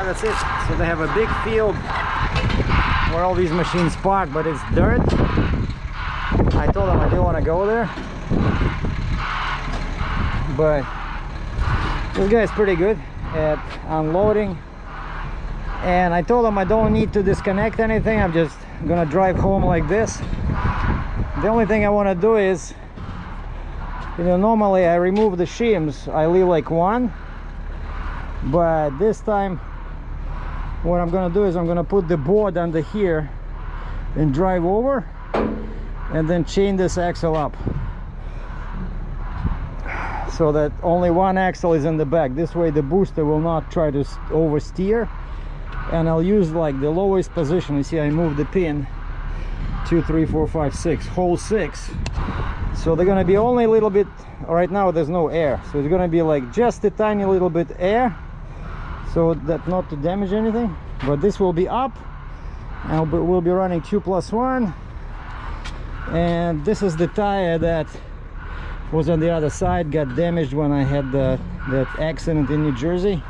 that's it. So they have a big field where all these machines park, but it's dirt. I told them I didn't want to go there, but this guy is pretty good at unloading. And I told him I don't need to disconnect anything. I'm just gonna drive home like this. The only thing I want to do is, you know, normally I remove the shims, I leave like one, but this time what I'm gonna do is I'm gonna put the board under here and drive over and then chain this axle up so that only one axle is in the back. This way the booster will not try to oversteer, and I'll use like the lowest position. You see I moved the pin 2, 3, 4, 5, 6, hole 6. So they're gonna be only a little bit, right now there's no air, so it's gonna be like just a tiny little bit air, so that not to damage anything. But this will be up, and we'll be running 2+1. And this is the tire that was on the other side, got damaged when I had that accident in New Jersey,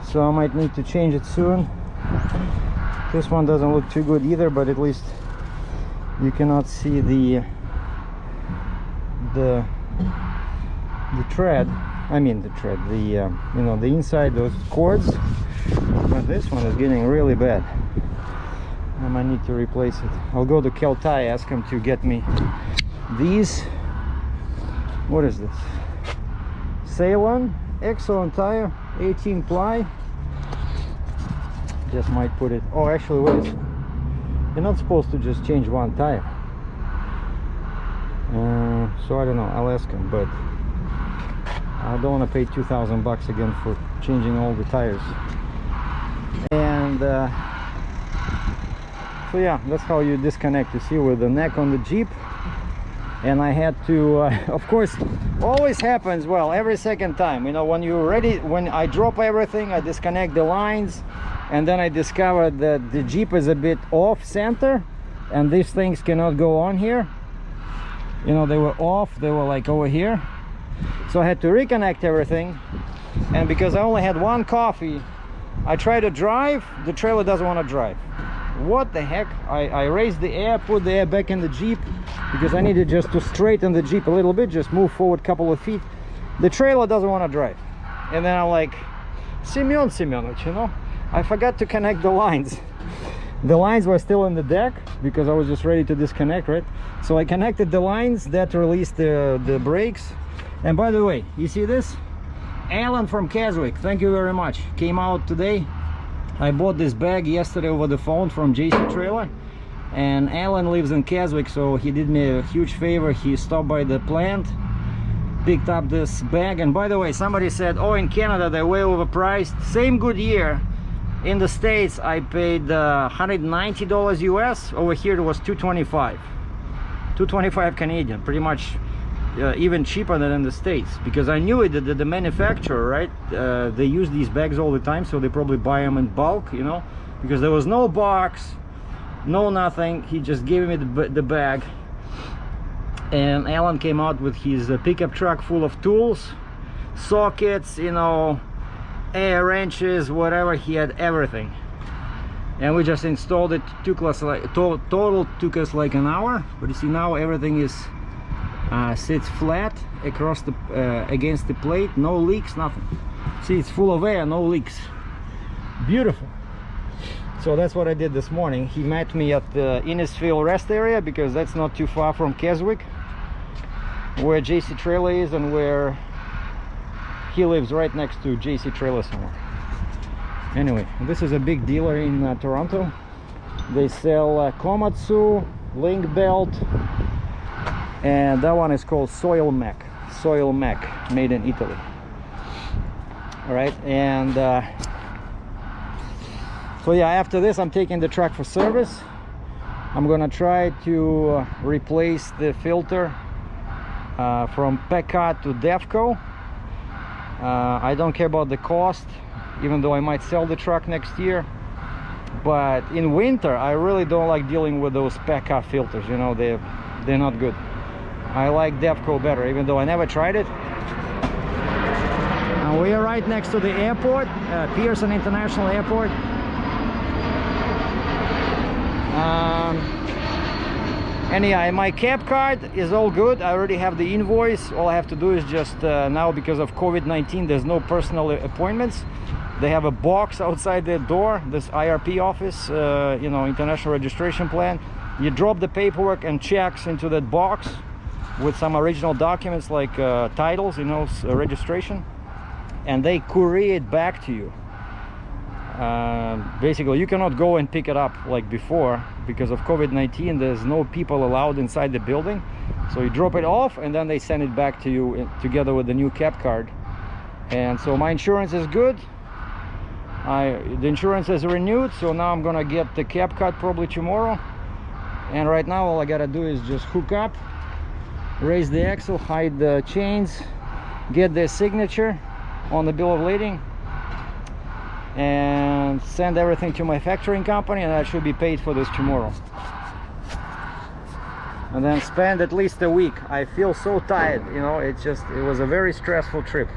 so I might need to change it soon. This one doesn't look too good either, but at least you cannot see the tread. I mean the tread, you know, the inside, those cords. But this one is getting really bad. I might need to replace it. I'll go to Keltai, ask him to get me these. What is this? Ceylon, excellent tire, 18 ply. Just might put it. Oh, actually, wait. You're not supposed to just change one tire. So I don't know. I'll ask him, but I don't want to pay $2,000 again for changing all the tires. And so yeah, that's how you disconnect. You see, with the neck on the Jeep. And I had to, of course, always happens, well, every second time, you know, when you're ready, when I drop everything, I disconnect the lines, and then I discovered that the Jeep is a bit off center, and these things cannot go on here. You know, they were off, they were like over here. So I had to reconnect everything, and because I only had one coffee, I tried to drive, the trailer doesn't want to drive. What the heck? I raised the air, put the air back in the Jeep, because I needed just to straighten the Jeep a little bit, just move forward a couple of feet. The trailer doesn't want to drive. And then I'm like, Semyon Semyonovich, you know, I forgot to connect the lines. The lines were still in the deck because I was just ready to disconnect, right? So I connected the lines, that released the brakes. And by the way, you see this? Alan from Keswick, thank you very much, came out today. I bought this bag yesterday over the phone from JC Trailer, and Alan lives in Keswick, so he did me a huge favor. He stopped by the plant, picked up this bag. And by the way, somebody said, oh, in Canada they're way overpriced. Same Goodyear in the States I paid $190 US. Over here it was $225 Canadian, pretty much even cheaper than in the States, because I knew it, that the manufacturer, right, they use these bags all the time, so they probably buy them in bulk, you know, because there was no box, no nothing. He just gave me the bag, and Alan came out with his pickup truck full of tools, sockets, you know, air wrenches, whatever. He had everything, and we just installed it. Took us like total took us like an hour. But you see, now everything is sits flat across the against the plate, no leaks, nothing. See, it's full of air, no leaks. Beautiful. So that's what I did this morning. He met me at the Innisfil rest area, because that's not too far from Keswick, where JC Trailer is, and where he lives, right next to JC Trailer somewhere. Anyway, this is a big dealer in Toronto. They sell Komatsu, Link Belt, and that one is called Soilmec, made in Italy. All right, and so yeah, after this I'm taking the truck for service. I'm gonna try to replace the filter from Pekka to Devco. I don't care about the cost, even though I might sell the truck next year. But in winter I really don't like dealing with those Pekka filters, you know, they're not good. I like Devco better, even though I never tried it. I'm We are right next to the airport, Pearson International Airport. Anyhow, my cab card is all good. I already have the invoice. All I have to do is just now, because of COVID-19, there's no personal appointments. They have a box outside the door, this IRP office, you know, international registration plan. You drop the paperwork and checks into that box with some original documents like titles, you know, registration, and they courier it back to you. Basically, you cannot go and pick it up like before because of COVID-19. There's no people allowed inside the building, so you drop it off and then they send it back to you together with the new cab card. And so my insurance is good. The insurance is renewed, so now I'm gonna get the cab card probably tomorrow. And right now all I gotta do is just hook up, raise the axle, hide the chains, get their signature on the bill of lading, and send everything to my factoring company, and I should be paid for this tomorrow. And then spend at least a week. I feel so tired, you know, it was a very stressful trip.